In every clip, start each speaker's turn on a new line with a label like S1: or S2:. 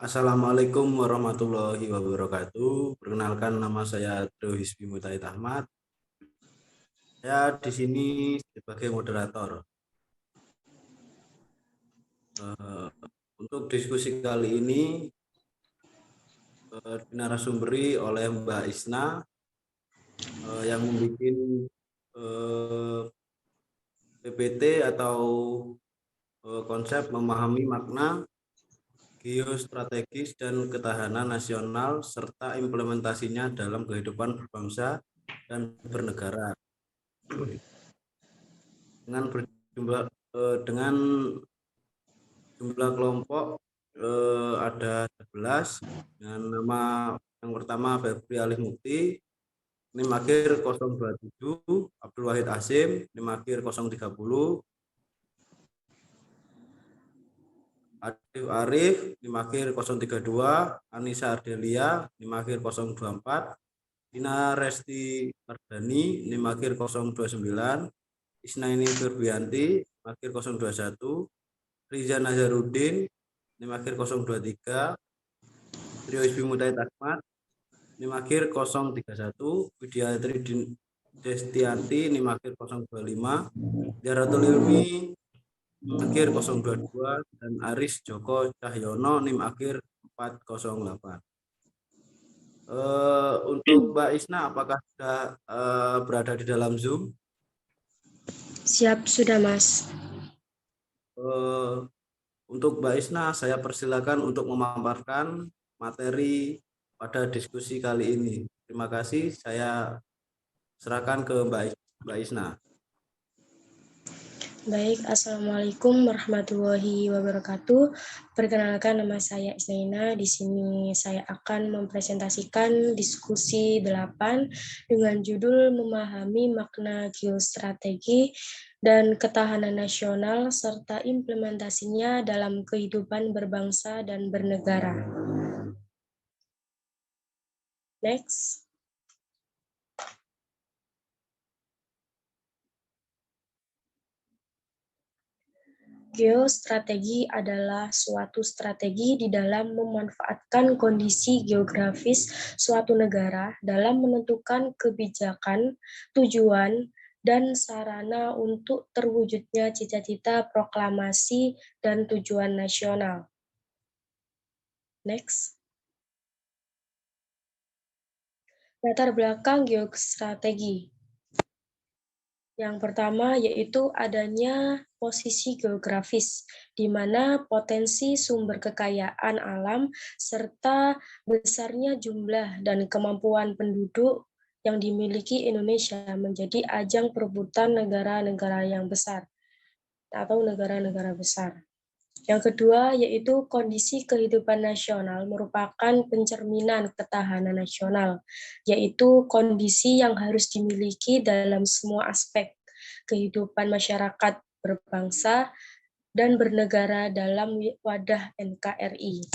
S1: Assalamualaikum warahmatullahi wabarakatuh. Perkenalkan, nama saya Trio Hisbi Mutaid Ahmad. Saya di sini sebagai moderator. Untuk diskusi kali ini dinarasumberi oleh Mbak Isna yang membuat PPT atau konsep memahami makna geostrategis dan ketahanan nasional serta implementasinya dalam kehidupan berbangsa dan bernegara. Dengan jumlah kelompok ada 11 dengan nama yang pertama Febri Alih Mukti, NIM akhir 027, Abdul Wahid Hasim, NIM akhir 030, Arif Arif, NIM akhir 032, Anissa Ardelia, NIM akhir 024, Ina Resti Mardani, NIM akhir 029, Isnaini Firbianti, NIM akhir 021, Riza Nazarudin, NIM akhir 023, Trio Hisbi Mutaid Ahmad, NIM akhir 031, Widyatri Destianti, NIM akhir 025, Jaratul Ilmi, akhir 022, dan Aris Joko Cahyono, NIM akhir 408. Untuk Mbak Isna, apakah sudah berada di dalam Zoom?
S2: Siap, sudah Mas.
S1: Untuk Mbak Isna, saya persilakan untuk memaparkan materi pada diskusi kali ini. Terima kasih, saya serahkan ke Mbak Isna.
S2: Baik, Assalamualaikum warahmatullahi wabarakatuh. Perkenalkan, nama saya Isnaina. Di sini saya akan mempresentasikan diskusi 8 dengan judul memahami makna geostrategi dan ketahanan nasional serta implementasinya dalam kehidupan berbangsa dan bernegara. Next. Geostrategi adalah suatu strategi di dalam memanfaatkan kondisi geografis suatu negara dalam menentukan kebijakan, tujuan, dan sarana untuk terwujudnya cita-cita proklamasi dan tujuan nasional. Next. Latar belakang geostrategi. Yang pertama yaitu adanya posisi geografis, di mana potensi sumber kekayaan alam serta besarnya jumlah dan kemampuan penduduk yang dimiliki Indonesia menjadi ajang perebutan negara-negara yang besar atau negara-negara besar. Yang kedua yaitu kondisi kehidupan nasional merupakan pencerminan ketahanan nasional, yaitu kondisi yang harus dimiliki dalam semua aspek kehidupan masyarakat berbangsa dan bernegara dalam wadah NKRI.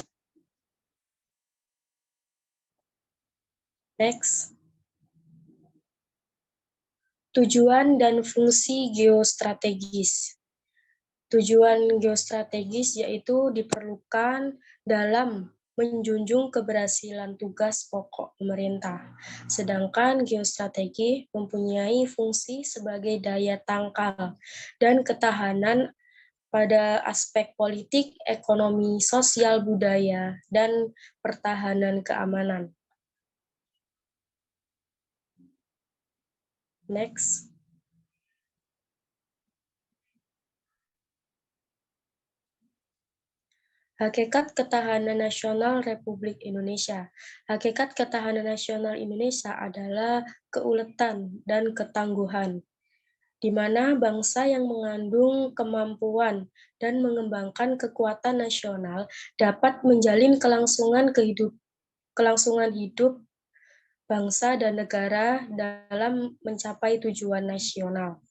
S2: Next. Tujuan dan fungsi geostrategis. Tujuan geostrategis yaitu diperlukan dalam menjunjung keberhasilan tugas pokok pemerintah. Sedangkan geostrategi mempunyai fungsi sebagai daya tangkal dan ketahanan pada aspek politik, ekonomi, sosial, budaya, dan pertahanan keamanan. Next. Hakikat ketahanan nasional Republik Indonesia. Hakikat ketahanan nasional Indonesia adalah keuletan dan ketangguhan, di mana bangsa yang mengandung kemampuan dan mengembangkan kekuatan nasional dapat menjalin kelangsungan hidup bangsa dan negara dalam mencapai tujuan nasional.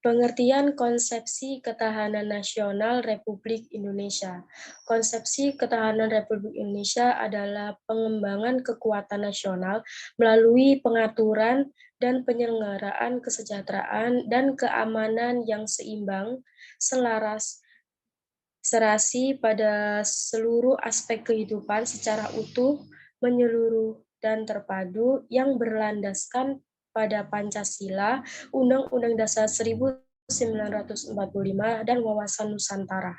S2: Pengertian konsepsi ketahanan nasional Republik Indonesia. Konsepsi ketahanan Republik Indonesia adalah pengembangan kekuatan nasional melalui pengaturan dan penyelenggaraan kesejahteraan dan keamanan yang seimbang, selaras, serasi pada seluruh aspek kehidupan secara utuh, menyeluruh, dan terpadu yang berlandaskan pada Pancasila, Undang-Undang Dasar 1945, dan wawasan Nusantara.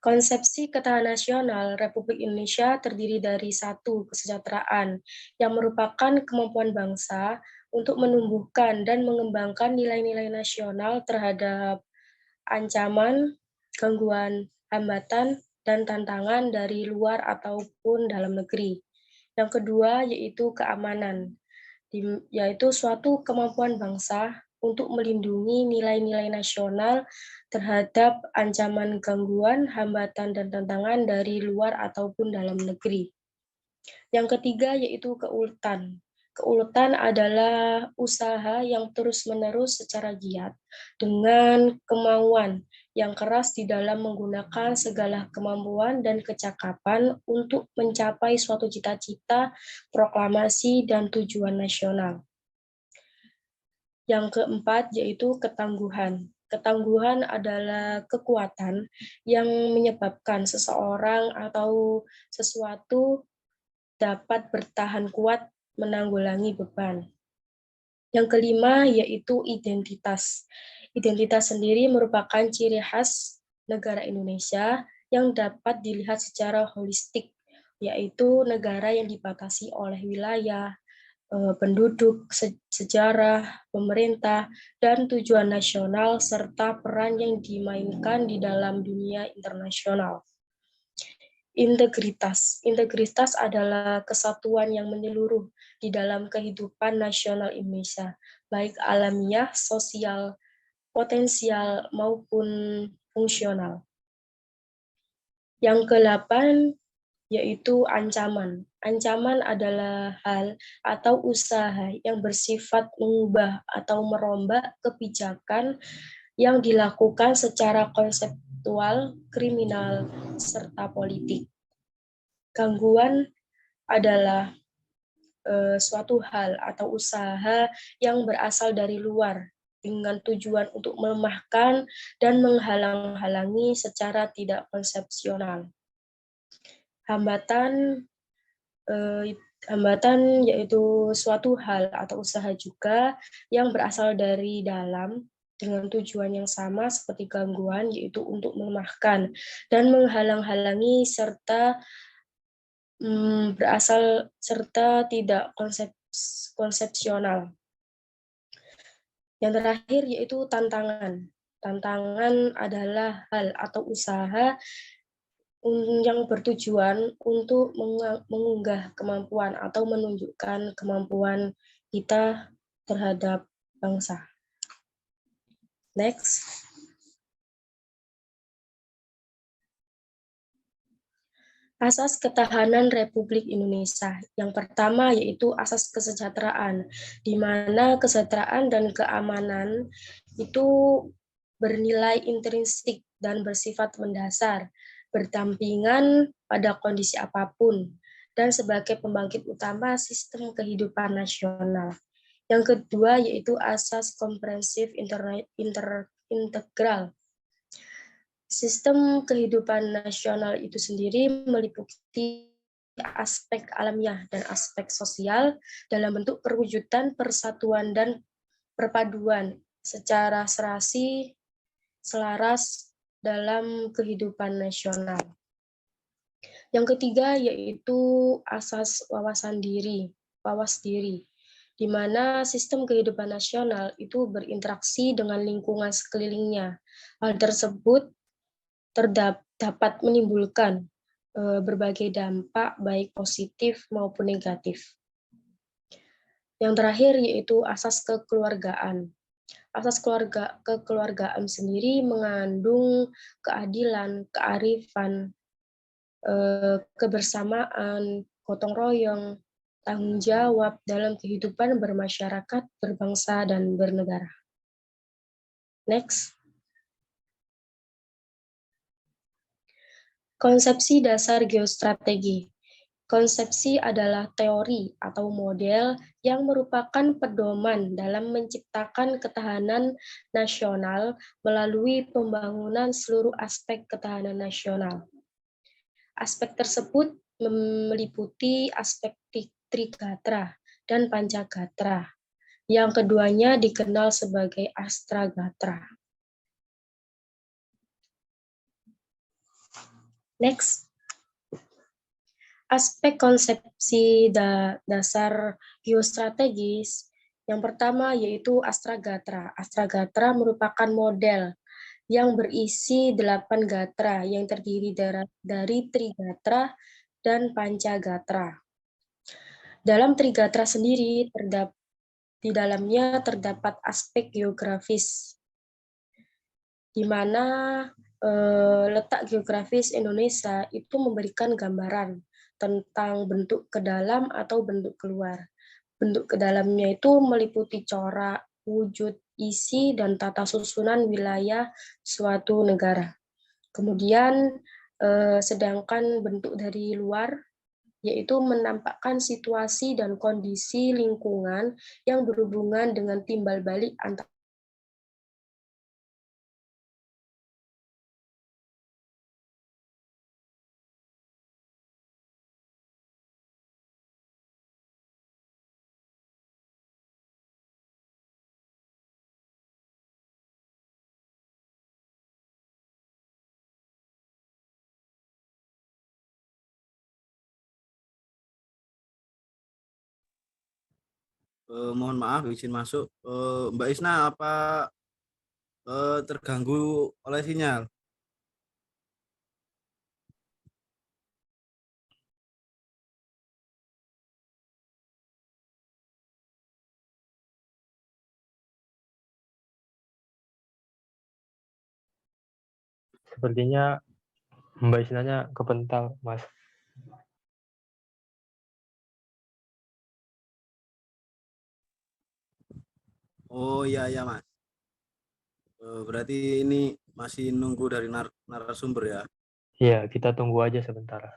S2: Konsepsi ketahanan nasional Republik Indonesia terdiri dari satu, kesejahteraan, yang merupakan kemampuan bangsa untuk menumbuhkan dan mengembangkan nilai-nilai nasional terhadap ancaman, gangguan, hambatan, dan tantangan dari luar ataupun dalam negeri. Yang kedua yaitu keamanan, yaitu suatu kemampuan bangsa untuk melindungi nilai-nilai nasional terhadap ancaman gangguan, hambatan, dan tantangan dari luar ataupun dalam negeri. Yang ketiga yaitu keuletan. Keuletan adalah usaha yang terus-menerus secara giat dengan kemauan yang keras di dalam menggunakan segala kemampuan dan kecakapan untuk mencapai suatu cita-cita, proklamasi, dan tujuan nasional. Yang keempat yaitu ketangguhan. Ketangguhan adalah kekuatan yang menyebabkan seseorang atau sesuatu dapat bertahan kuat menanggulangi beban. Yang kelima yaitu identitas. Identitas sendiri merupakan ciri khas negara Indonesia yang dapat dilihat secara holistik, yaitu negara yang dibatasi oleh wilayah, penduduk, sejarah, pemerintah, dan tujuan nasional, serta peran yang dimainkan di dalam dunia internasional. Integritas. Integritas adalah kesatuan yang menyeluruh di dalam kehidupan nasional Indonesia, baik alamiah, sosial, potensial, maupun fungsional. Yang ke-8 yaitu ancaman. Ancaman adalah hal atau usaha yang bersifat mengubah atau merombak kebijakan yang dilakukan secara konseptual, kriminal, serta politik. Gangguan adalah suatu hal atau usaha yang berasal dari luar dengan tujuan untuk melemahkan dan menghalang-halangi secara tidak konsepsional. Hambatan yaitu suatu hal atau usaha juga yang berasal dari dalam dengan tujuan yang sama seperti gangguan, yaitu untuk melemahkan dan menghalang-halangi serta berasal serta tidak konsepsional. Yang terakhir yaitu tantangan. Tantangan adalah hal atau usaha yang bertujuan untuk mengunggah kemampuan atau menunjukkan kemampuan kita terhadap bangsa. Next. Asas ketahanan Republik Indonesia. Yang pertama yaitu asas kesejahteraan, di mana kesejahteraan dan keamanan itu bernilai intrinsik dan bersifat mendasar, berdampingan pada kondisi apapun, dan sebagai pembangkit utama sistem kehidupan nasional. Yang kedua yaitu asas komprehensif integral. Sistem kehidupan nasional itu sendiri meliputi aspek alamiah dan aspek sosial dalam bentuk perwujudan persatuan dan perpaduan secara serasi, selaras dalam kehidupan nasional. Yang ketiga yaitu asas wawasan diri, wawas diri, di mana sistem kehidupan nasional itu berinteraksi dengan lingkungan sekelilingnya. Hal tersebut dapat menimbulkan berbagai dampak baik positif maupun negatif. Yang terakhir yaitu asas kekeluargaan. Asas kekeluargaan sendiri mengandung keadilan, kearifan, kebersamaan, gotong royong, tanggung jawab dalam kehidupan bermasyarakat, berbangsa, dan bernegara. Next. Konsepsi dasar geostrategi. Konsepsi adalah teori atau model yang merupakan pedoman dalam menciptakan ketahanan nasional melalui pembangunan seluruh aspek ketahanan nasional. Aspek tersebut meliputi aspek Trigatra dan Pancagatra, yang keduanya dikenal sebagai Astragatra. Next. Aspek konsepsi dasar geostrategis yang pertama yaitu Astragatra. Astragatra merupakan model yang berisi 8 gatra yang terdiri dari Trigatra dan Pancagatra. Dalam Trigatra sendiri di dalamnya terdapat aspek geografis, di mana letak geografis Indonesia itu memberikan gambaran tentang bentuk ke dalam atau bentuk keluar. Bentuk ke dalamnya itu meliputi corak, wujud, isi, dan tata susunan wilayah suatu negara. Kemudian sedangkan bentuk dari luar yaitu menampakkan situasi dan kondisi lingkungan yang berhubungan dengan timbal balik antara
S1: Mohon maaf izin masuk. Mbak Isna apa terganggu oleh sinyal?
S3: Sepertinya Mbak Isnanya kepental, Mas.
S1: Oh iya ya Mas. Berarti ini masih nunggu dari narasumber ya.
S3: Iya, kita tunggu aja sebentar.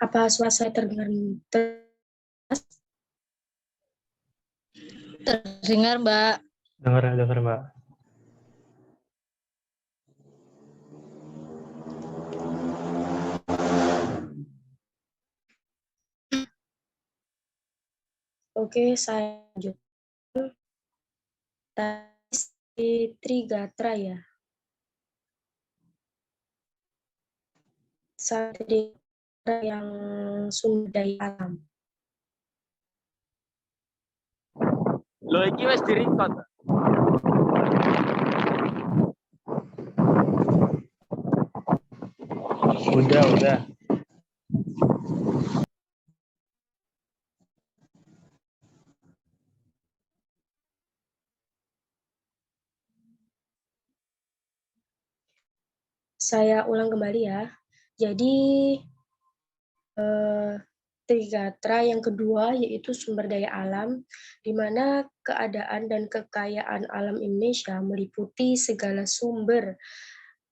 S2: Apa suara saya terdengar?
S4: Terdengar, Mbak.
S3: Dengar, Mbak.
S2: Oke, saya lanjutkan. Tadi Trigatra ya. Tadi yang sumber daya alam.
S5: Lo iki wis di-record.
S3: Udah.
S2: Saya ulang kembali ya. Jadi Trigatra yang kedua yaitu sumber daya alam, di mana keadaan dan kekayaan alam Indonesia meliputi segala sumber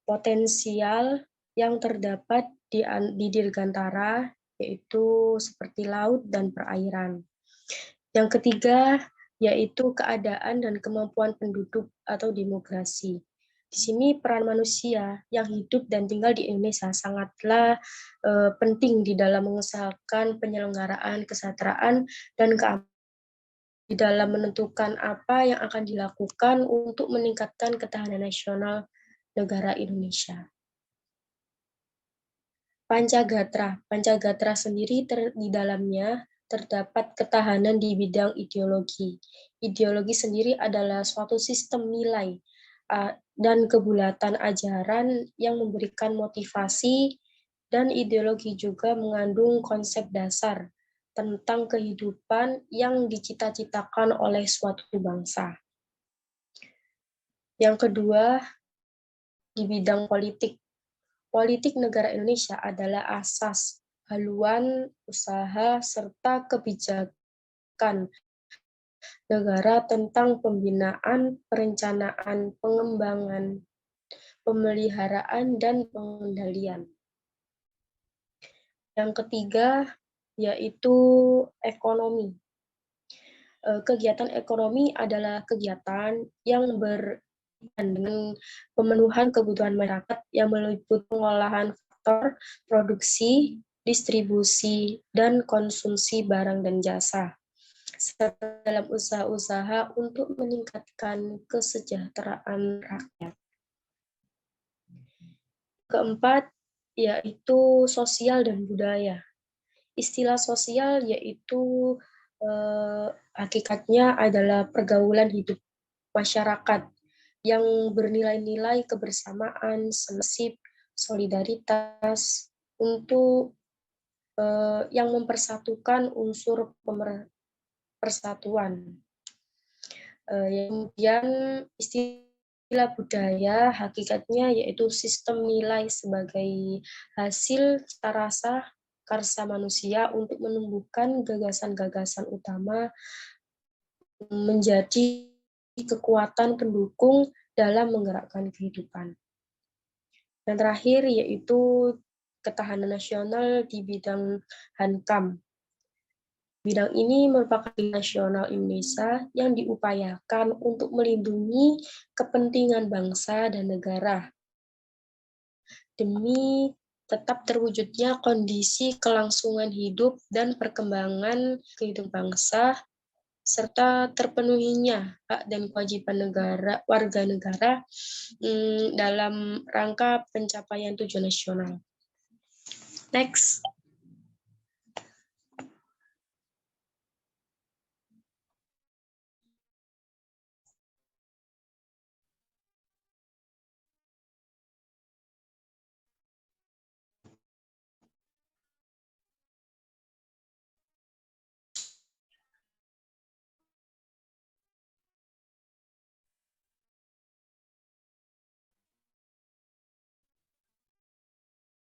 S2: potensial yang terdapat di Dirgantara, yaitu seperti laut dan perairan. Yang ketiga yaitu keadaan dan kemampuan penduduk atau demografi. Di sini peran manusia yang hidup dan tinggal di Indonesia sangatlah penting di dalam mengusahakan penyelenggaraan kesejahteraan dan keamanan, di dalam menentukan apa yang akan dilakukan untuk meningkatkan ketahanan nasional negara Indonesia. Pancagatra sendiri di dalamnya terdapat ketahanan di bidang ideologi. Ideologi sendiri adalah suatu sistem nilai dan kebulatan ajaran yang memberikan motivasi, dan ideologi juga mengandung konsep dasar tentang kehidupan yang dicita-citakan oleh suatu bangsa. Yang kedua, di bidang politik. Politik negara Indonesia adalah asas, haluan, usaha, serta kebijakan negara tentang pembinaan, perencanaan, pengembangan, pemeliharaan, dan pengendalian. Yang ketiga, yaitu ekonomi. Kegiatan ekonomi adalah kegiatan yang dengan pemenuhan kebutuhan masyarakat yang meliputi pengolahan faktor produksi, distribusi, dan konsumsi barang dan jasa, serta dalam usaha-usaha untuk meningkatkan kesejahteraan rakyat. Keempat, yaitu sosial dan budaya. Istilah sosial yaitu hakikatnya adalah pergaulan hidup masyarakat yang bernilai-nilai kebersamaan, senasib, solidaritas untuk yang mempersatukan unsur persatuan. Kemudian istilah budaya hakikatnya yaitu sistem nilai sebagai hasil cita rasa karsa manusia untuk menumbuhkan gagasan-gagasan utama menjadi kekuatan pendukung dalam menggerakkan kehidupan. Dan terakhir yaitu ketahanan nasional di bidang Hankam. Bidang ini merupakan nasional Indonesia yang diupayakan untuk melindungi kepentingan bangsa dan negara demi tetap terwujudnya kondisi kelangsungan hidup dan perkembangan kehidupan bangsa, serta terpenuhinya hak dan kewajiban warga negara dalam rangka pencapaian tujuan nasional. Next.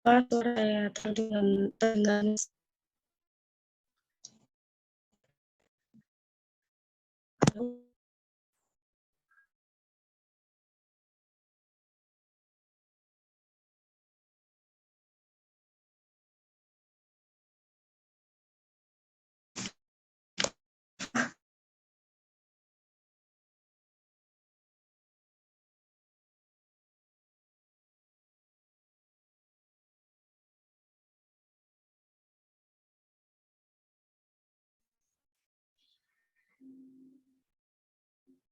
S2: Suara saya terdengar.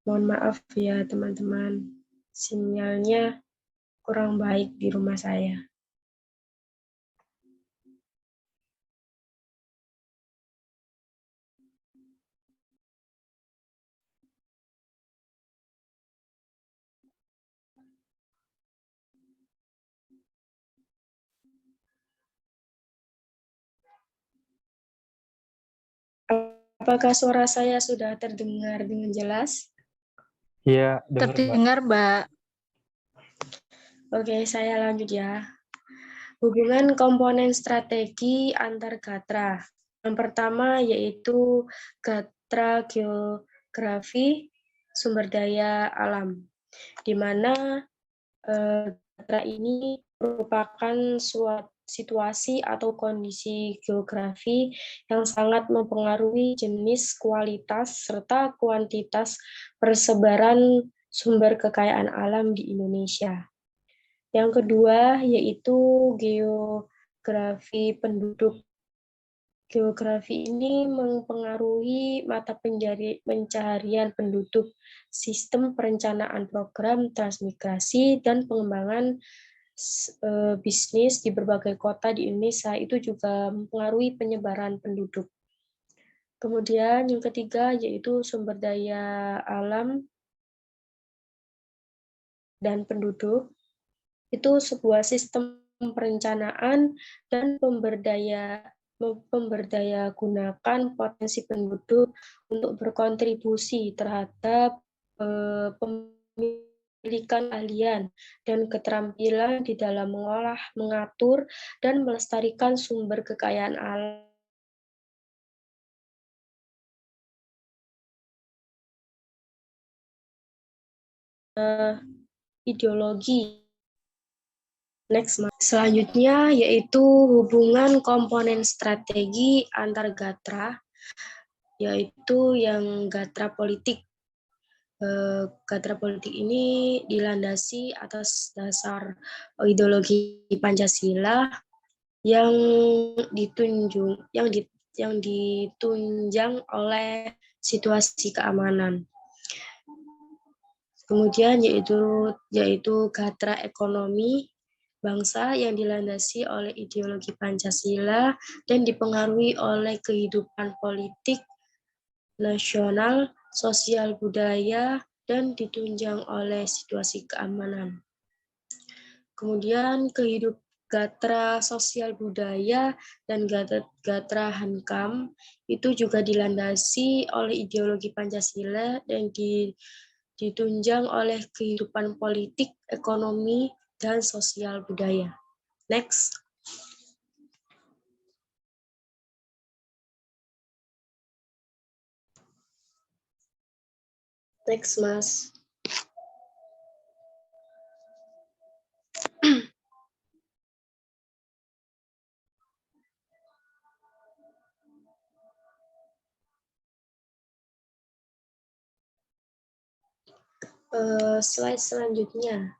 S2: Mohon maaf ya teman-teman, sinyalnya kurang baik di rumah saya. Apakah suara saya sudah terdengar dengan jelas?
S3: Iya, dengar, Mbak.
S4: Terdengar, Mbak.
S2: Oke, saya lanjut ya. Hubungan komponen strategi antar Gatra. Yang pertama yaitu Gatra geografi sumber daya alam, di mana Gatra ini merupakan suatu situasi atau kondisi geografi yang sangat mempengaruhi jenis, kualitas, serta kuantitas persebaran sumber kekayaan alam di Indonesia. Yang kedua yaitu geografi penduduk. Geografi ini mempengaruhi mata pencaharian penduduk, sistem perencanaan program transmigrasi, dan pengembangan bisnis di berbagai kota di Indonesia. Itu juga mempengaruhi penyebaran penduduk. Kemudian yang ketiga yaitu sumber daya alam dan penduduk. Itu sebuah sistem perencanaan dan pemberdaya gunakan potensi penduduk untuk berkontribusi terhadap pemilikan keahlian dan keterampilan di dalam mengolah, mengatur, dan melestarikan sumber kekayaan alam. Ideologi. Next, selanjutnya yaitu hubungan komponen strategi antar Gatra, yaitu yang Gatra politik. Gatra politik ini dilandasi atas dasar ideologi Pancasila yang ditunjang oleh situasi keamanan. Kemudian yaitu Gatra ekonomi bangsa yang dilandasi oleh ideologi Pancasila dan dipengaruhi oleh kehidupan politik nasional, sosial budaya, dan ditunjang oleh situasi keamanan. Kemudian Gatra sosial budaya dan Gatra Hankam itu juga dilandasi oleh ideologi Pancasila dan ditunjang oleh kehidupan politik, ekonomi, dan sosial budaya. Next. Next, Mas. Slide selanjutnya.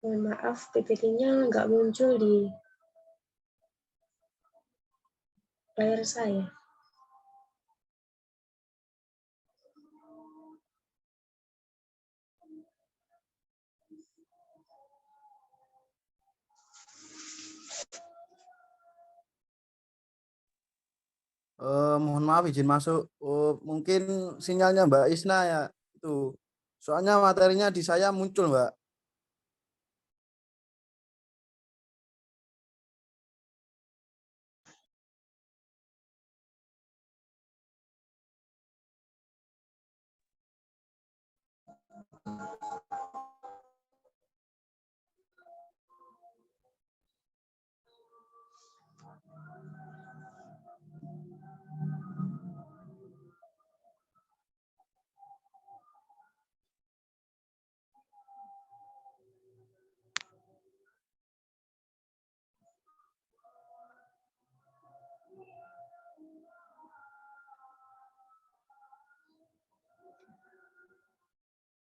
S2: Mohon maaf, PPT-nya nggak muncul di layar saya.
S1: Mohon maaf izin masuk. Mungkin sinyalnya Mbak Isna ya itu. Soalnya materinya di saya muncul, Mbak.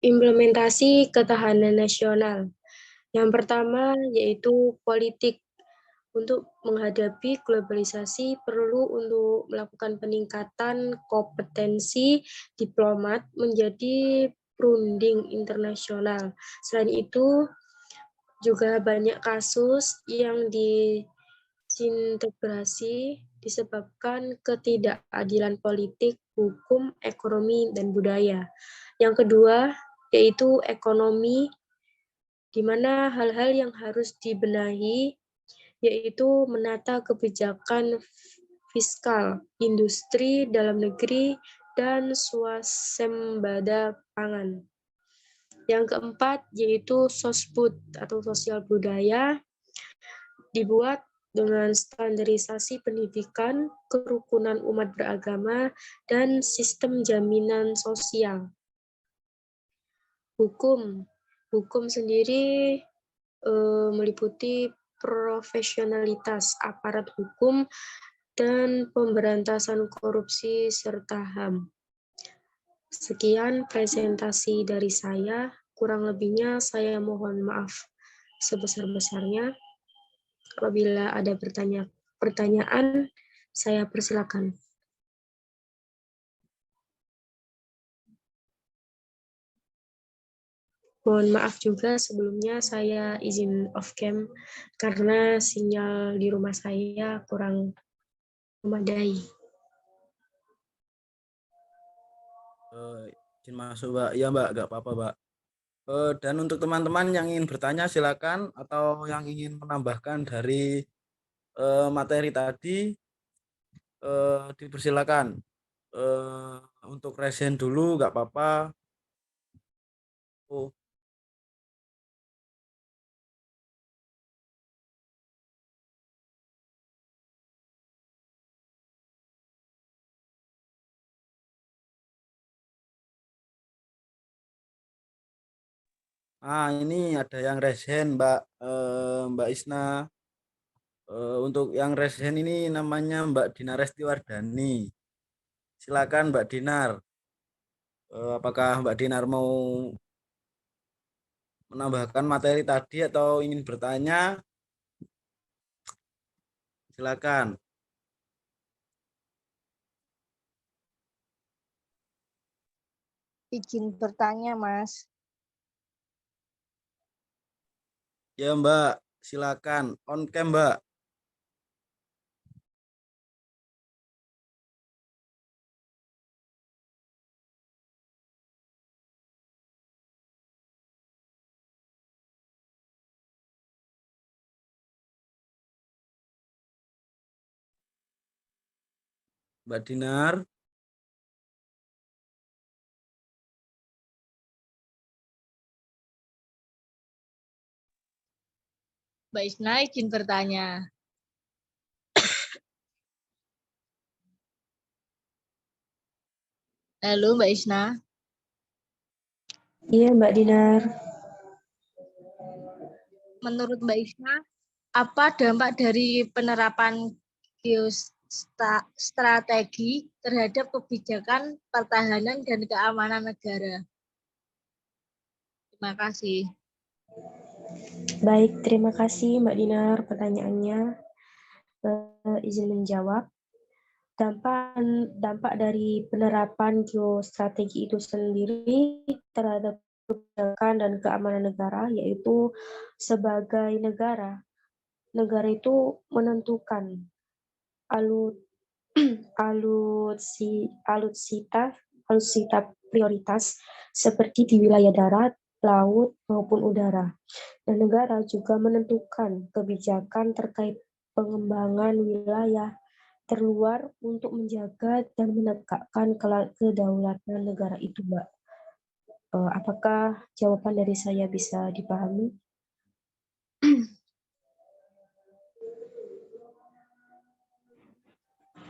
S2: Implementasi ketahanan nasional. Yang pertama yaitu politik. Untuk menghadapi globalisasi perlu untuk melakukan peningkatan kompetensi diplomat menjadi perunding internasional. Selain itu, juga banyak kasus yang disintegrasi disebabkan ketidakadilan politik, hukum, ekonomi, dan budaya. Yang kedua, yaitu ekonomi, di mana hal-hal yang harus dibenahi yaitu menata kebijakan fiskal, industri dalam negeri, dan swasembada pangan. Yang keempat yaitu sosbud atau sosial budaya, dibuat dengan standarisasi pendidikan, kerukunan umat beragama, dan sistem jaminan sosial. Hukum sendiri meliputi profesionalitas aparat hukum dan pemberantasan korupsi serta HAM. Sekian presentasi dari saya, kurang lebihnya saya mohon maaf sebesar-besarnya. Apabila ada pertanyaan, saya persilakan. Mohon maaf juga sebelumnya saya izin off cam karena sinyal di rumah saya kurang memadai.
S1: Izin masuk, Mbak. Iya, Mbak, nggak apa-apa, Mbak. Dan untuk teman-teman yang ingin bertanya silakan, atau yang ingin menambahkan dari materi tadi dipersilakan. Untuk resen dulu nggak apa-apa. Oh, ini ada yang resen, Mbak, Mbak Isna. Untuk yang resen ini namanya Mbak Dinar Restiwardani. Silakan Mbak Dinar. Apakah Mbak Dinar mau menambahkan materi tadi atau ingin bertanya? Silakan.
S4: Izin bertanya, Mas.
S1: Ya, Mbak, silakan. On cam, Mbak. Mbak Dinar.
S4: Mbak Isna izin bertanya. Halo, Mbak Isna.
S2: Iya, Mbak Dinar.
S4: Menurut Mbak Isna, apa dampak dari penerapan geostrategi terhadap kebijakan pertahanan dan keamanan negara? Terima kasih.
S2: Baik, terima kasih Mbak Dinar pertanyaannya. Izin menjawab. Dampak dari penerapan geostrategi itu sendiri terhadap kebijakan dan keamanan negara, yaitu sebagai negara itu menentukan alutsista prioritas seperti di wilayah darat, laut, maupun udara. Dan negara juga menentukan kebijakan terkait pengembangan wilayah terluar untuk menjaga dan menegakkan kedaulatan negara itu, Mbak. Apakah jawaban dari saya bisa dipahami?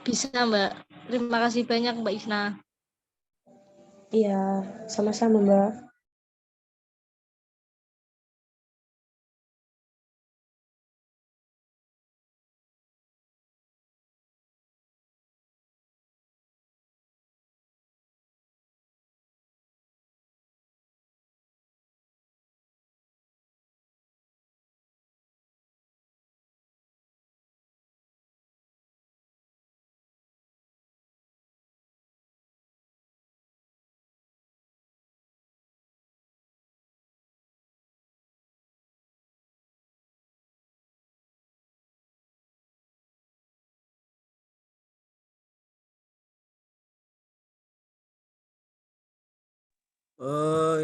S4: Bisa, Mbak. Terima kasih banyak, Mbak Isna.
S2: Iya, sama-sama, Mbak.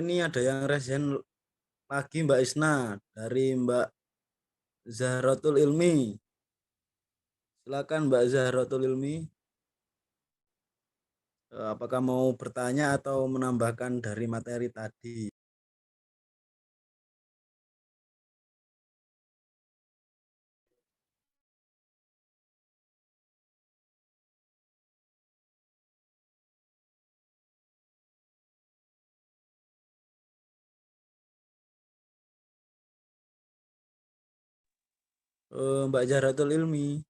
S1: Ini ada yang resen lagi Mbak Isna dari Mbak Zahratul Ilmi. Silakan Mbak Zahratul Ilmi. Apakah mau bertanya atau menambahkan dari materi tadi? Mbak Zahratul Ilmi.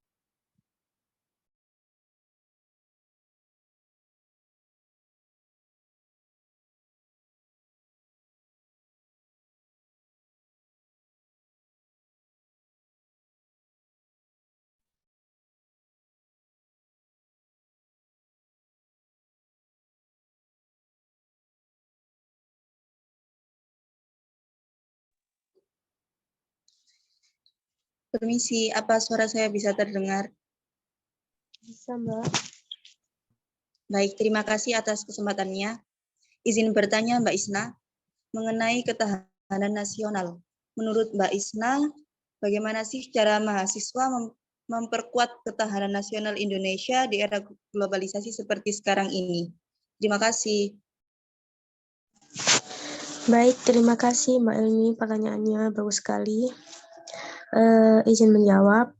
S6: Permisi, apa suara saya bisa terdengar?
S2: Bisa, Mbak.
S6: Baik, terima kasih atas kesempatannya. Izin bertanya Mbak Isna, mengenai ketahanan nasional. Menurut Mbak Isna, bagaimana sih cara mahasiswa memperkuat ketahanan nasional Indonesia di era globalisasi seperti sekarang ini? Terima kasih.
S2: Baik, terima kasih Mbak Ilmi. Pertanyaannya bagus sekali. Izin menjawab.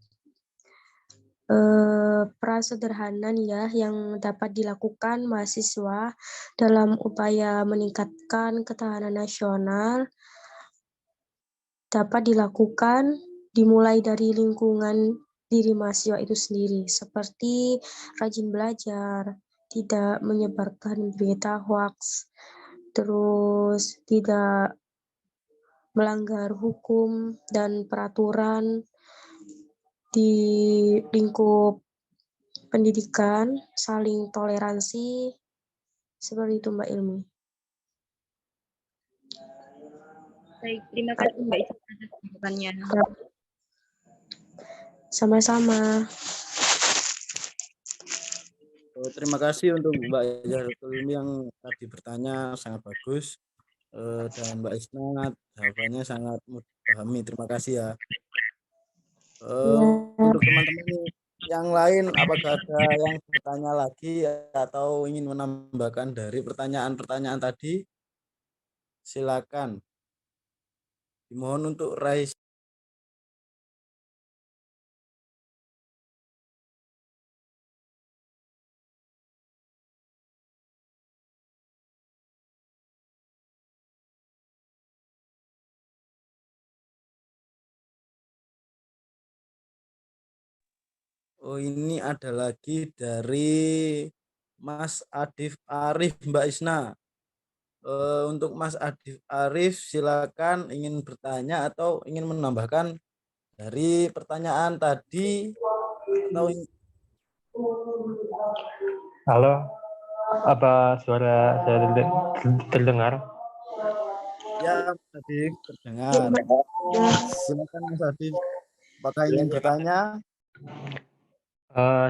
S2: Prasederhana nih ya yang dapat dilakukan mahasiswa dalam upaya meningkatkan ketahanan nasional dapat dilakukan dimulai dari lingkungan diri mahasiswa itu sendiri, seperti rajin belajar, tidak menyebarkan berita hoax, terus tidak melanggar hukum dan peraturan di lingkup pendidikan, saling toleransi, seperti itu Mbak Ilmi.
S6: Baik, terima kasih Mbak Isna atas jawabannya.
S2: Sama-sama.
S1: Terima kasih untuk Mbak Zahratul Ilmi yang tadi bertanya sangat bagus. Dan Mbak Isna jawabannya sangat mudah dipahami. Terima kasih ya.
S2: Ya.
S1: Untuk teman-teman yang lain, apakah ada yang bertanya lagi atau ingin menambahkan dari pertanyaan-pertanyaan tadi? Silakan. Dimohon untuk raise. Oh, ini ada lagi dari Mas Adif Arif, Mbak Isna. Untuk Mas Adif Arif, silakan ingin bertanya atau ingin menambahkan dari pertanyaan tadi atau
S3: Halo, apa suara saya terdengar?
S1: ya Mas Adif terdengar. Silakan Mas Adif, apakah ingin bertanya?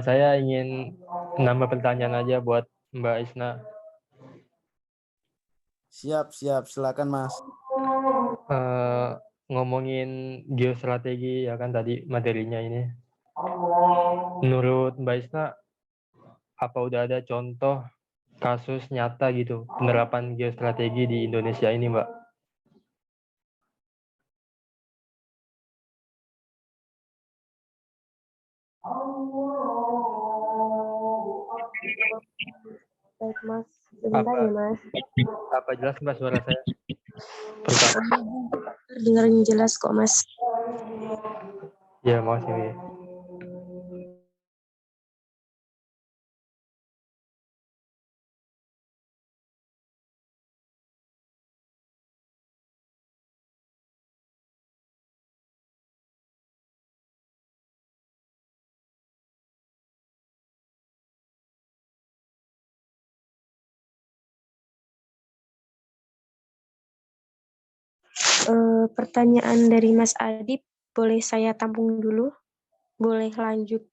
S3: Saya ingin nambah pertanyaan aja buat Mbak Isna.
S1: Siap, silakan Mas.
S3: Ngomongin geostrategi ya kan tadi materinya ini. Menurut Mbak Isna, apa udah ada contoh kasus nyata gitu penerapan geostrategi di Indonesia ini, Mbak.
S2: Baik, Mas. Sebentar ya, Mas.
S3: Apa jelas Mbak suara saya? Pertama.
S2: Dengerin jelas kok, Mas.
S3: Ya, makasih.
S2: Pertanyaan dari Mas Adip, boleh saya tampung dulu? Boleh lanjut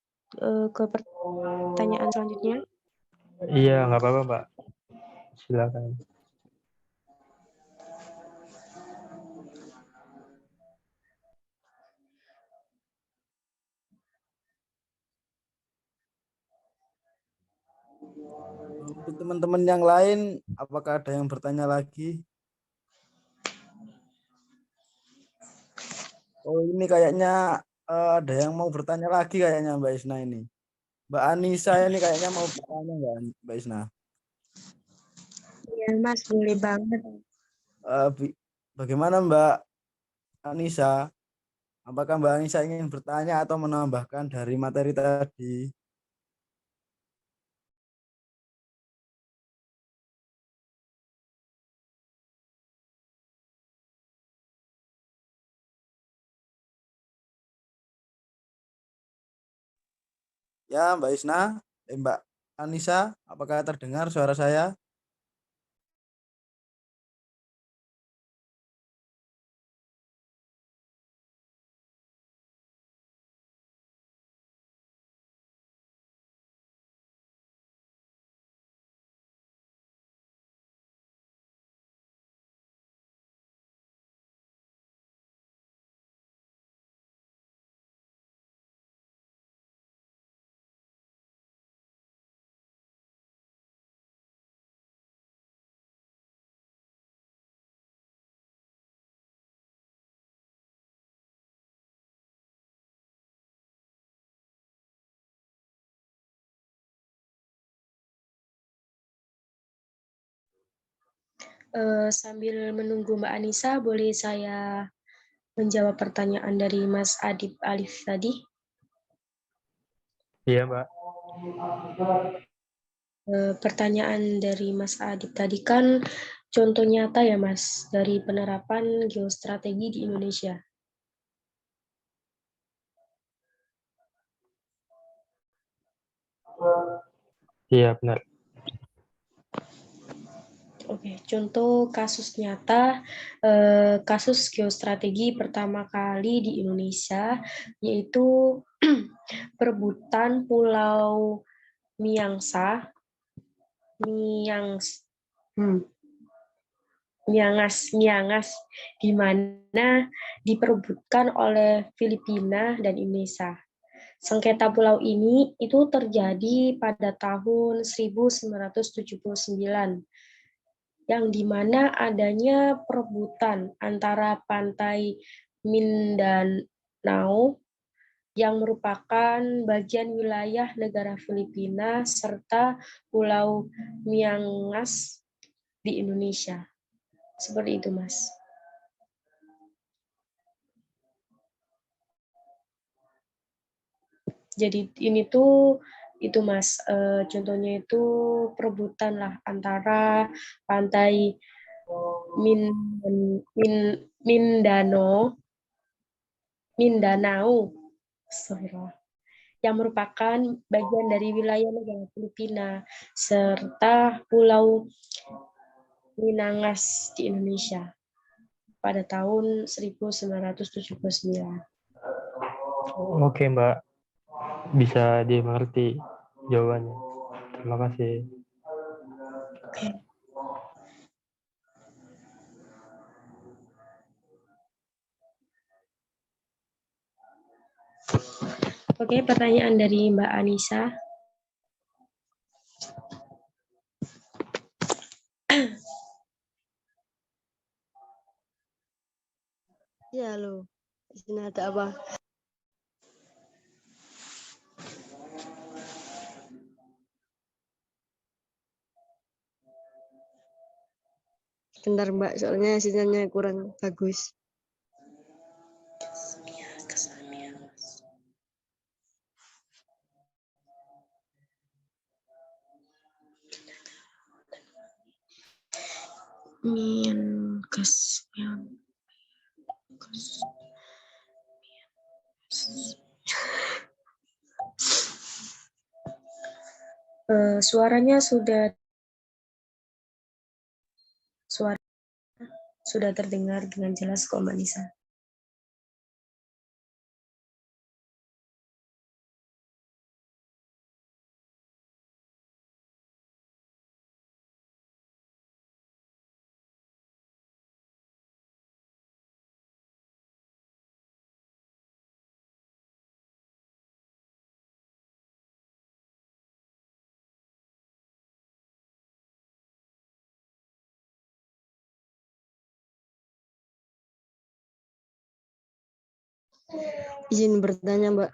S2: ke pertanyaan selanjutnya?
S3: Iya, nggak apa-apa, Mbak. Silakan.
S1: Untuk teman-teman yang lain, apakah ada yang bertanya lagi? Oh, ini kayaknya ada yang mau bertanya lagi kayaknya Mbak Isna ini. Mbak Anissa ini kayaknya mau bertanya Mbak Isna.
S2: Iya, Mas, boleh banget.
S1: Bagaimana Mbak Anissa? Apakah Mbak Anissa ingin bertanya atau menambahkan dari materi tadi? Ya, Mbak Isna, Mbak Anissa, apakah terdengar suara saya?
S2: Sambil menunggu Mbak Anissa, boleh saya menjawab pertanyaan dari Mas Adip Alif tadi?
S3: Iya, Mbak.
S2: Pertanyaan dari Mas Adip tadi kan contoh nyata ya, Mas, dari penerapan geostrategi di Indonesia.
S3: Iya, benar.
S2: Oke, contoh kasus nyata, kasus geostrategi pertama kali di Indonesia, yaitu perebutan Pulau Miangas, di mana diperebutkan oleh Filipina dan Indonesia. Sengketa pulau ini itu terjadi pada tahun 1979, yang dimana adanya perebutan antara pantai Mindanao yang merupakan bagian wilayah negara Filipina serta Pulau Miangas di Indonesia. Seperti itu, Mas. Jadi ini tuh itu Mas, contohnya itu perebutan lah antara pantai Mindanao, yang merupakan bagian dari wilayah negara Filipina serta Pulau Miangas di Indonesia pada tahun 1979.
S3: Oke, Mbak. Bisa dimengerti jawabannya. Terima kasih.
S2: Oke. Oke, pertanyaan dari Mbak Anissa.
S7: Ya, halo. Di sini ada apa? Bentar, Mbak, soalnya sinyalnya kurang bagus.
S2: Suaranya sudah terdengar dengan jelas kok, Mbak Nisa.
S7: Izin bertanya, Mbak.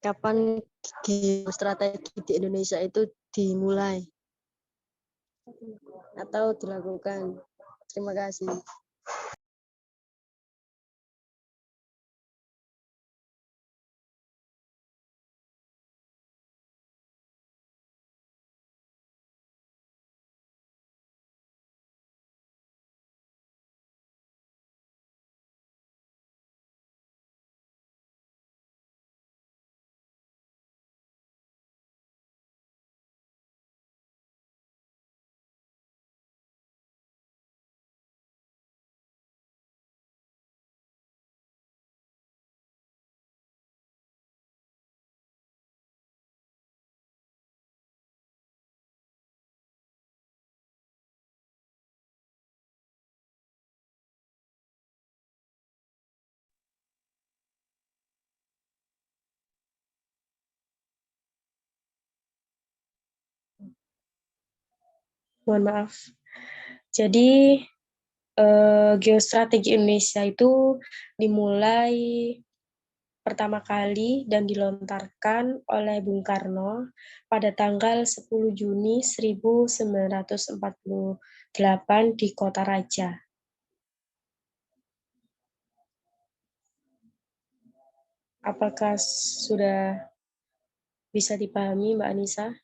S7: Kapan geostrategi di Indonesia itu dimulai atau dilakukan? Terima kasih.
S2: Mohon maaf. Jadi geostrategi Indonesia itu dimulai pertama kali dan dilontarkan oleh Bung Karno pada tanggal 10 Juni 1948 di Kota Raja. Apakah sudah bisa dipahami, Mbak Anissa?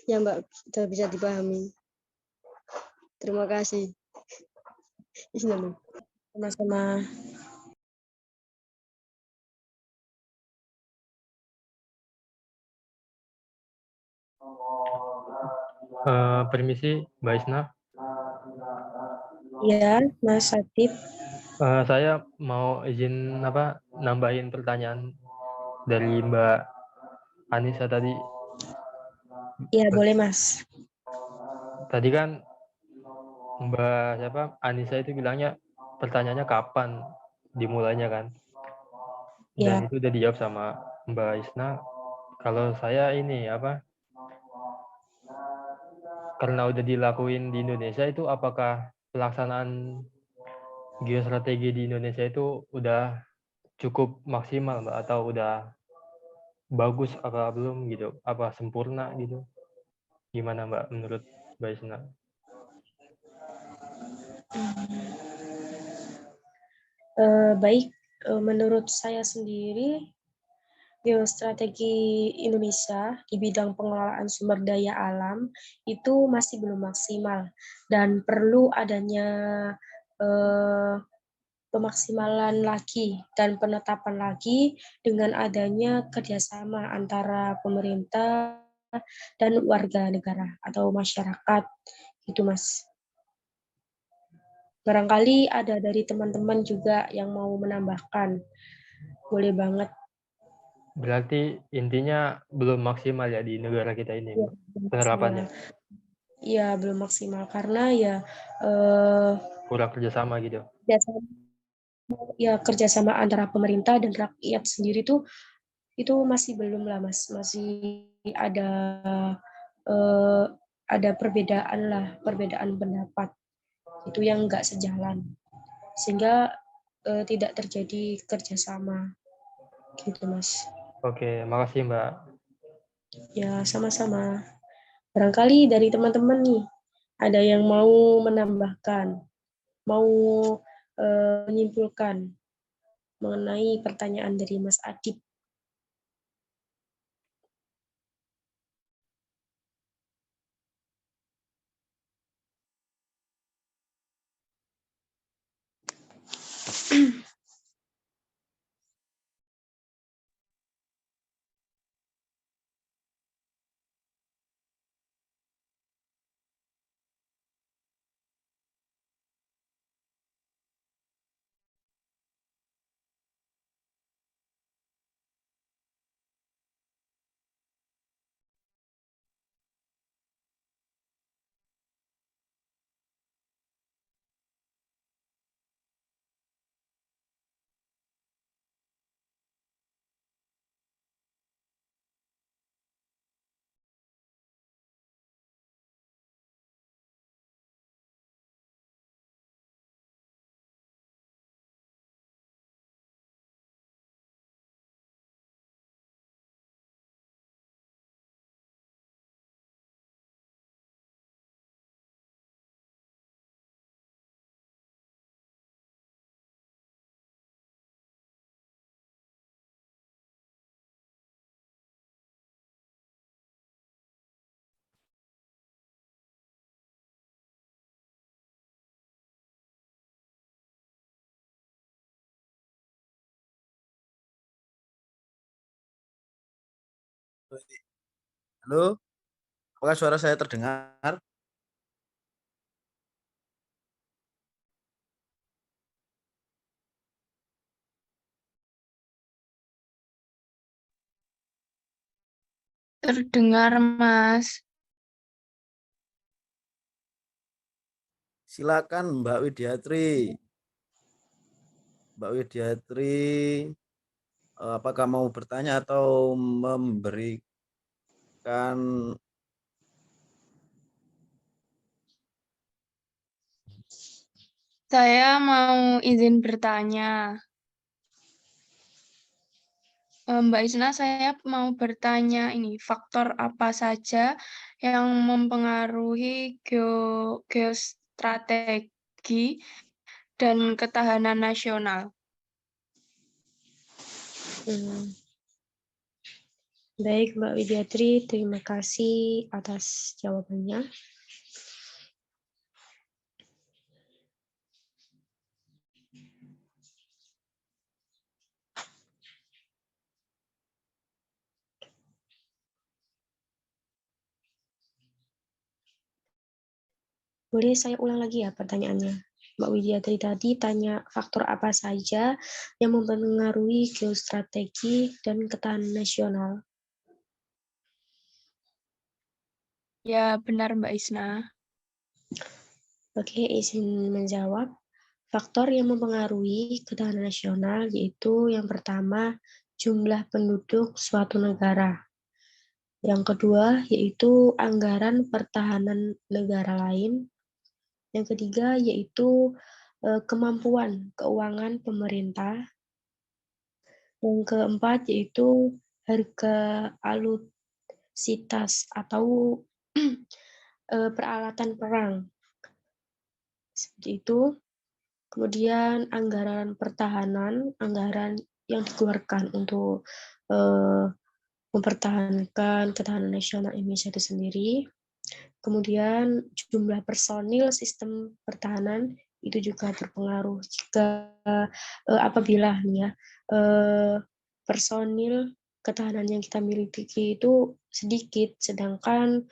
S7: Ya, Mbak, sudah bisa dipahami. Terima kasih. Izin.
S2: Sama-sama.
S3: Permisi, Mbak Isna.
S2: Ya, Mas Hatip.
S3: Saya mau izin nambahin pertanyaan dari Mbak Anissa tadi.
S2: Ya, boleh, Mas.
S3: Tadi kan Mbak Anissa itu bilangnya pertanyaannya kapan dimulainya kan? Dan
S2: Ya.
S3: itu udah dijawab sama Mbak Isna. Kalau saya ini karena udah dilakuin di Indonesia itu apakah pelaksanaan geostrategi di Indonesia itu udah cukup maksimal, Mbak, atau udah bagus apa belum gitu? Apa sempurna gitu? Gimana, Mbak, menurut Mbak Isna?
S2: Baik, menurut saya sendiri, geostrategi Indonesia di bidang pengelolaan sumber daya alam itu masih belum maksimal dan perlu adanya pemaksimalan lagi dan penetapan lagi dengan adanya kerjasama antara pemerintah dan warga negara atau masyarakat, gitu Mas. Barangkali ada dari teman-teman juga yang mau menambahkan. boleh banget.
S3: Berarti intinya belum maksimal ya di negara kita ini
S2: Ya, belum
S3: penerapannya.
S2: maksimal. Iya, belum maksimal karena ya eh,
S3: Kurang kerjasama gitu.
S2: kerjasama antara pemerintah dan rakyat sendiri tuh itu masih belum lah Mas, masih ada eh, ada perbedaan pendapat itu yang nggak sejalan sehingga tidak terjadi kerjasama gitu Mas.
S3: Oke, makasih Mbak.
S2: Ya sama-sama. Barangkali dari teman-teman nih ada yang mau menambahkan, mau menyimpulkan mengenai pertanyaan dari Mas Adib.
S1: Halo, apakah suara saya terdengar?
S4: Terdengar, Mas.
S1: Silakan Mbak Widiatri. Mbak Widiatri, apakah mau bertanya atau memberikan
S4: Saya mau izin bertanya. Mbak Isna, saya mau bertanya ini, faktor apa saja yang mempengaruhi geostrategi dan ketahanan nasional?
S2: Baik Mbak Widiatri, terima kasih atas jawabannya. Boleh saya ulang lagi ya pertanyaannya? Mbak Widiatri tadi tanya faktor apa saja yang mempengaruhi geostrategi dan ketahanan nasional.
S4: Ya, benar Mbak Isna.
S2: Oke, izin menjawab. Faktor yang mempengaruhi ketahanan nasional yaitu yang pertama, jumlah penduduk suatu negara. Yang kedua, yaitu anggaran pertahanan negara lain. Yang ketiga, yaitu kemampuan keuangan pemerintah. Yang keempat, yaitu harga alutsitas atau peralatan perang. Seperti itu. Kemudian anggaran pertahanan, anggaran yang dikeluarkan untuk mempertahankan ketahanan nasional Indonesia itu sendiri. Kemudian jumlah personil sistem pertahanan itu juga berpengaruh jika apabila ya personil ketahanan yang kita miliki itu sedikit, sedangkan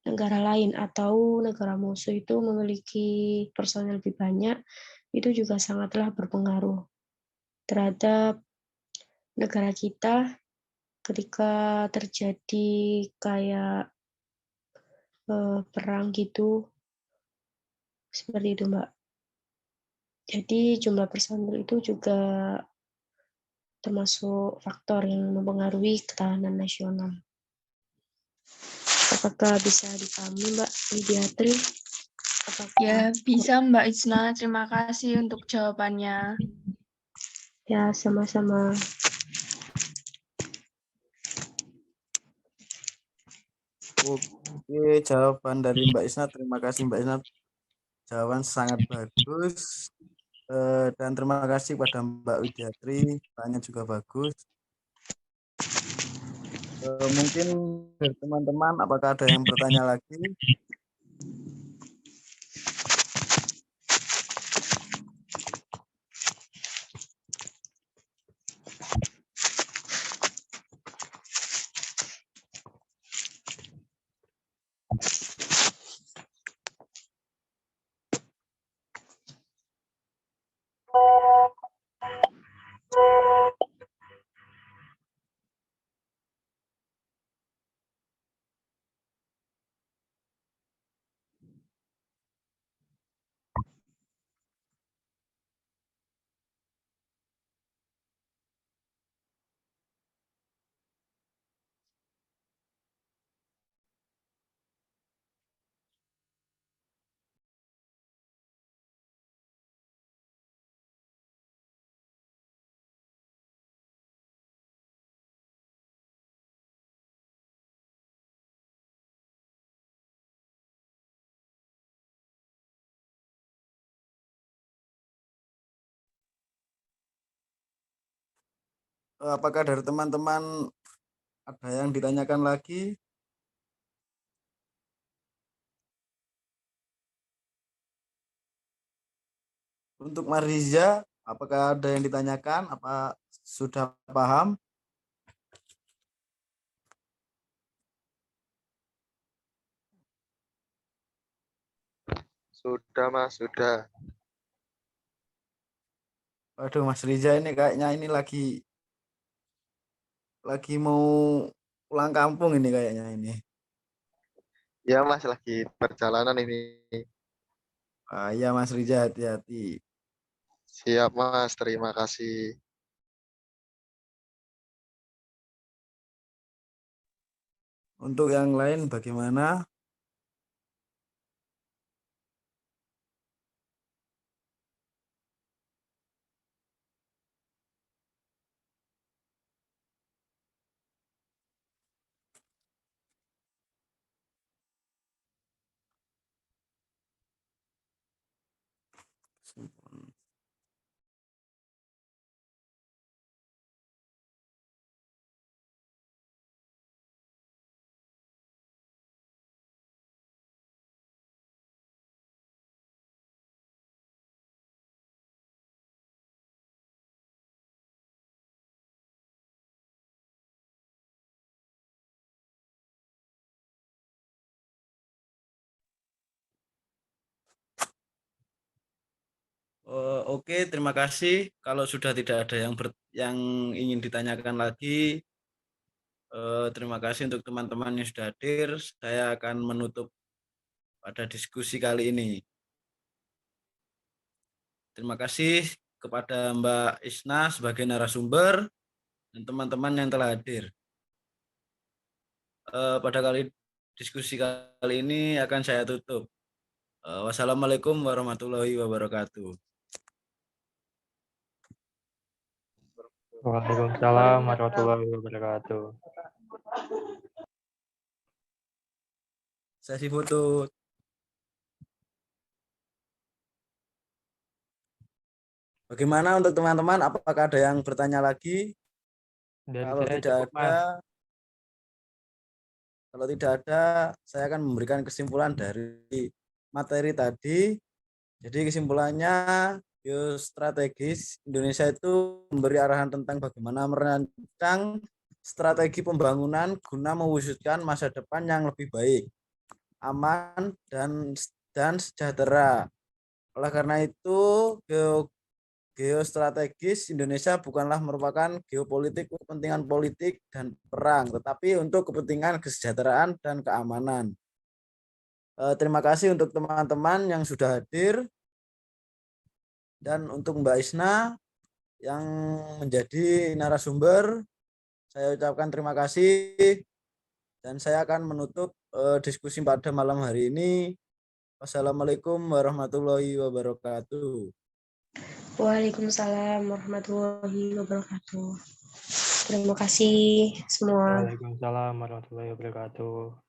S2: negara lain atau negara musuh itu memiliki personil lebih banyak, itu juga sangatlah berpengaruh terhadap negara kita ketika terjadi kayak perang gitu, seperti itu Mbak. Jadi jumlah personil itu juga termasuk faktor yang mempengaruhi ketahanan nasional. Apakah bisa dipahami Mbak Widiatri?
S4: Ya, bisa Mbak Isna. Terima kasih untuk jawabannya.
S2: Ya, sama-sama.
S1: Oke, jawaban dari Mbak Isna. Terima kasih Mbak Isna. Jawaban sangat bagus. Dan terima kasih pada Mbak Widiatri. Tanya juga bagus. Mungkin dari teman-teman, apakah ada yang bertanya lagi? Apakah dari teman-teman ada yang ditanyakan lagi? Untuk Mariza, apakah ada yang ditanyakan? Apa sudah paham?
S8: Sudah Mas, sudah.
S1: Waduh, Mas Riza ini kayaknya ini lagi mau pulang kampung ini kayaknya ini.
S8: Ya Mas, lagi perjalanan ini.
S1: Ya Mas Riza, hati-hati.
S8: Siap Mas, terima kasih.
S1: Untuk yang lain bagaimana? Oke, terima kasih. Kalau sudah tidak ada yang ingin ditanyakan lagi, terima kasih untuk teman-teman yang sudah hadir. Saya akan menutup pada diskusi kali ini. Terima kasih kepada Mbak Isna sebagai narasumber dan teman-teman yang telah hadir. Pada diskusi kali ini akan saya tutup. Wassalamualaikum warahmatullahi wabarakatuh.
S3: Waalaikumsalam warahmatullahi wabarakatuh.
S1: Sesi foto. Bagaimana untuk teman-teman? Apakah ada yang bertanya lagi? Kalau tidak ada, saya akan memberikan kesimpulan dari materi tadi. Jadi kesimpulannya, geostrategis Indonesia itu memberi arahan tentang bagaimana merancang strategi pembangunan guna mewujudkan masa depan yang lebih baik, aman, dan sejahtera. Oleh karena itu, geostrategis Indonesia bukanlah merupakan geopolitik kepentingan politik dan perang, tetapi untuk kepentingan kesejahteraan dan keamanan. Terima kasih untuk teman-teman yang sudah hadir dan untuk Mbak Isna yang menjadi narasumber. Saya ucapkan terima kasih dan saya akan menutup diskusi pada malam hari ini. Wassalamualaikum warahmatullahi wabarakatuh.
S2: Waalaikumsalam warahmatullahi wabarakatuh. Terima kasih semua.
S3: Waalaikumsalam warahmatullahi wabarakatuh.